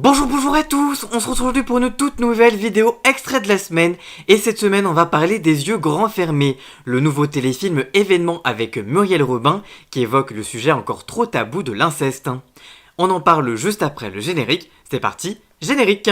Bonjour à tous, on se retrouve aujourd'hui pour une toute nouvelle vidéo extrait de la semaine. Et cette semaine on va parler des yeux grands fermés, le nouveau téléfilm événement avec Muriel Robin qui évoque le sujet encore trop tabou de l'inceste. On en parle juste après le générique, c'est parti, générique.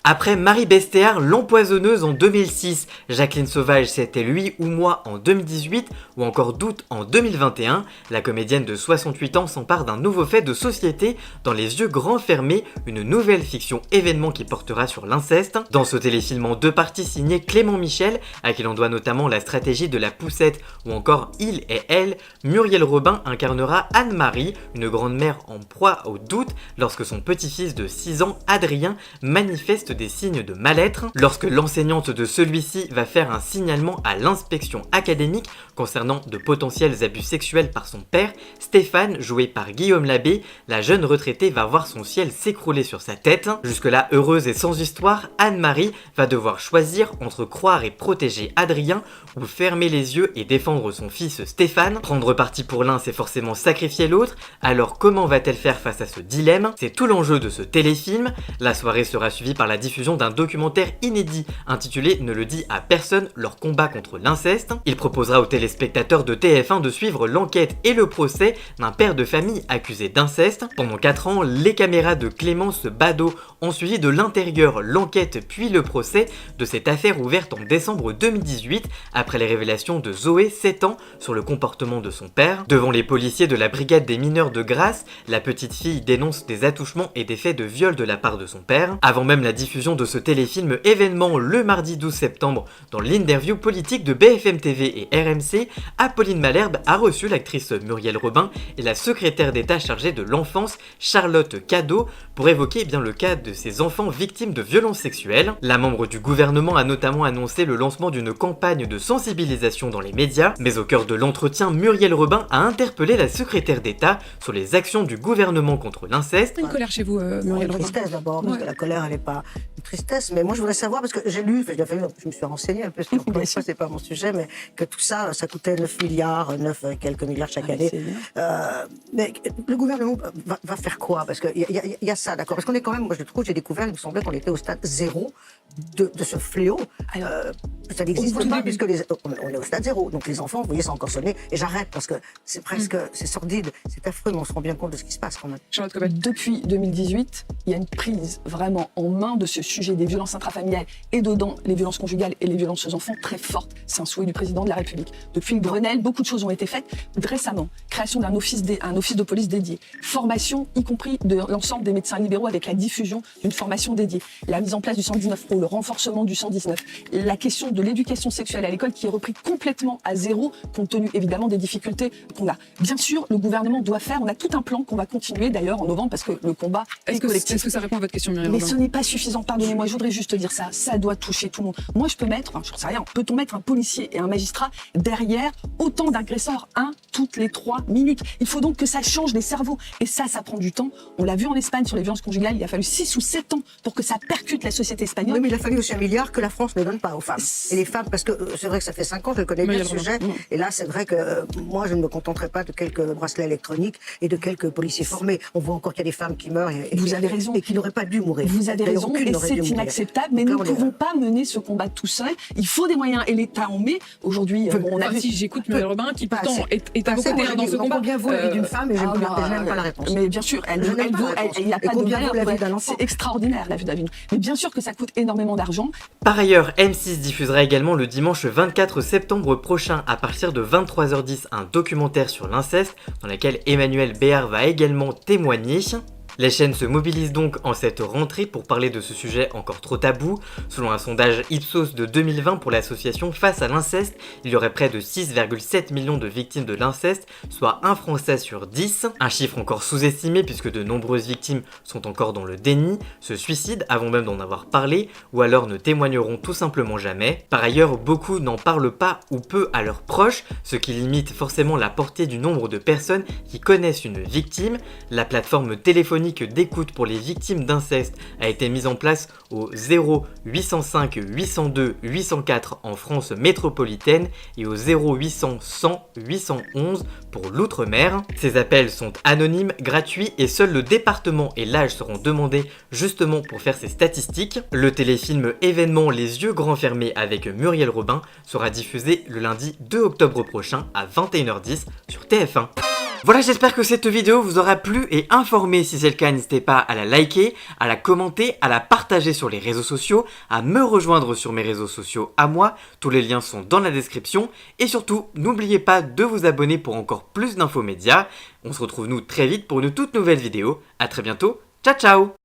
Après Marie Bestéard, l'empoisonneuse en 2006, Jacqueline Sauvage c'était Lui ou Moi en 2018 ou encore Doute en 2021, la comédienne de 68 ans s'empare d'un nouveau fait de société dans Les yeux grands fermés, une nouvelle fiction événement qui portera sur l'inceste. Dans ce téléfilm en deux parties signé Clément Michel, à qui l'on doit notamment la stratégie de la poussette ou encore Il et Elle, Muriel Robin incarnera Anne-Marie, une grande-mère en proie au doute lorsque son petit-fils de 6 ans, Adrien, manifeste des signes de mal-être. Lorsque l'enseignante de celui-ci va faire un signalement à l'inspection académique concernant de potentiels abus sexuels par son père, Stéphane, joué par Guillaume Labbé, la jeune retraitée va voir son ciel s'écrouler sur sa tête. Jusque-là heureuse et sans histoire, Anne-Marie va devoir choisir entre croire et protéger Adrien ou fermer les yeux et défendre son fils Stéphane. Prendre parti pour l'un, c'est forcément sacrifier l'autre, alors comment va-t-elle faire face à ce dilemme? C'est tout l'enjeu de ce téléfilm. La soirée sera suivie par la diffusion d'un documentaire inédit intitulé Ne le dis à personne, leur combat contre l'inceste. Il proposera aux téléspectateurs de TF1 de suivre l'enquête et le procès d'un père de famille accusé d'inceste. Pendant 4 ans, les caméras de Clémence Badaud ont suivi de l'intérieur l'enquête puis le procès de cette affaire ouverte en décembre 2018 après les révélations de Zoé, 7 ans, sur le comportement de son père. Devant les policiers de la brigade des mineurs de Grasse, la petite fille dénonce des attouchements et des faits de viol de la part de son père. Avant même la diffusion de ce téléfilm événement le mardi 12 septembre dans l'interview politique de BFM TV et RMC, Apolline Malherbe a reçu l'actrice Muriel Robin et la secrétaire d'État chargée de l'enfance Charlotte Cadeau pour évoquer le cas de ces enfants victimes de violences sexuelles. La membre du gouvernement a notamment annoncé le lancement d'une campagne de sensibilisation dans les médias, mais au cœur de l'entretien, Muriel Robin a interpellé la secrétaire d'État sur les actions du gouvernement contre l'inceste. Une colère chez vous, Muriel Robin? Tristesse d'abord, parce que la colère, elle n'est pas une tristesse. Mais moi, je voudrais savoir, parce que j'ai lu, je me suis renseignée un peu, parce que c'est pas mon sujet, mais que tout ça, ça coûtait 9 milliards, 9 quelques milliards chaque année. Mais le gouvernement va faire quoi? Parce qu'il y a ça, d'accord? Parce qu'on est quand même, moi je trouve, j'ai découvert, il me semblait qu'on était au stade 0 de ce fléau. Ça n'existe pas, puisque on est au stade 0. Donc les enfants, vous voyez, ça a encore sonné. Et j'arrête, parce que c'est presque, c'est sordide, c'est affreux, mais on se rend bien compte de ce qui se passe quand même. Charlotte Cobel. Depuis 2018, il y a une prise vraiment en main de ce sujet des violences intrafamiliales et dedans les violences conjugales et les violences aux enfants très forte. C'est un souhait du président de la République. Depuis le Grenelle, beaucoup de choses ont été faites. Récemment, création d'un office de police dédié, formation y compris de l'ensemble des médecins libéraux avec la diffusion d'une formation dédiée, la mise en place du 119 Pro, le renforcement du 119, la question de l'éducation sexuelle à l'école qui est repris complètement à zéro compte tenu évidemment des difficultés qu'on a. Bien sûr, le gouvernement doit faire, on a tout un plan qu'on va continuer d'ailleurs en novembre parce que le combat est collectif. Est-ce que ça répond à votre question, Muriel Mais Robin? ce n'est pas suffisant, pardonnez-moi, je voudrais juste dire ça, ça doit toucher tout le monde. Moi je peux mettre, je ne sais rien, peut-on mettre un policier et un magistrat derrière autant d'agresseurs, toutes les 3 minutes? Il faut donc que ça change les cerveaux et ça prend du temps. On l'a vu en Espagne sur les violences conjugales, il a fallu 6 ou 7 ans pour que ça percute la société espagnole. Oui, mais il a fallu aussi 1 milliard que la France ne donne pas aux femmes. Et les femmes, parce que c'est vrai que ça fait 5 ans, je connais bien le sujet, et là c'est vrai que moi je ne me contenterai pas de quelques bracelets électroniques et de quelques policiers formés. On voit encore qu'il y a des femmes qui meurent vous avez raison. Et qui n'auraient pas dû mourir. Vous avez raison, et c'est inacceptable, mais nous ne pouvons pas mener ce combat tout seul. Il faut des moyens, et l'État en met. Aujourd'hui, on a vu... Si j'écoute Muriel Robin, qui pourtant est à vos côtés dans ce combat. Combien vaut la vie d'une femme, et je n'aime pas la réponse. Mais bien sûr, il n'y a pas de valeur. C'est extraordinaire, la vie d'un. Mais bien sûr que ça coûte énormément d'argent. Par ailleurs, M6 diffusera également le dimanche 24 septembre prochain à partir de 23h10 un documentaire sur l'inceste dans lequel Emmanuel Béard va également témoigner. Les chaînes se mobilisent donc en cette rentrée pour parler de ce sujet encore trop tabou. Selon un sondage Ipsos de 2020 pour l'association Face à l'inceste, il y aurait près de 6,7 millions de victimes de l'inceste, soit un Français sur 10. Un chiffre encore sous-estimé puisque de nombreuses victimes sont encore dans le déni, se suicident avant même d'en avoir parlé, ou alors ne témoigneront tout simplement jamais. Par ailleurs, beaucoup n'en parlent pas ou peu à leurs proches, ce qui limite forcément la portée du nombre de personnes qui connaissent une victime. La plateforme téléphonique téléphonique d'écoute pour les victimes d'inceste a été mise en place au 0 805 802 804 en France métropolitaine et au 0 800 100 811 pour l'outre-mer. Ces appels sont anonymes, gratuits et seul le département et l'âge seront demandés justement pour faire ces statistiques. Le téléfilm événement Les yeux grands fermés avec Muriel Robin sera diffusé le lundi 2 octobre prochain à 21h10 sur TF1. Voilà, j'espère que cette vidéo vous aura plu et informé. Si c'est le cas, n'hésitez pas à la liker, à la commenter, à la partager sur les réseaux sociaux, à me rejoindre sur mes réseaux sociaux à moi. Tous les liens sont dans la description. Et surtout, n'oubliez pas de vous abonner pour encore plus d'infos médias. On se retrouve nous très vite pour une toute nouvelle vidéo. A très bientôt, ciao ciao!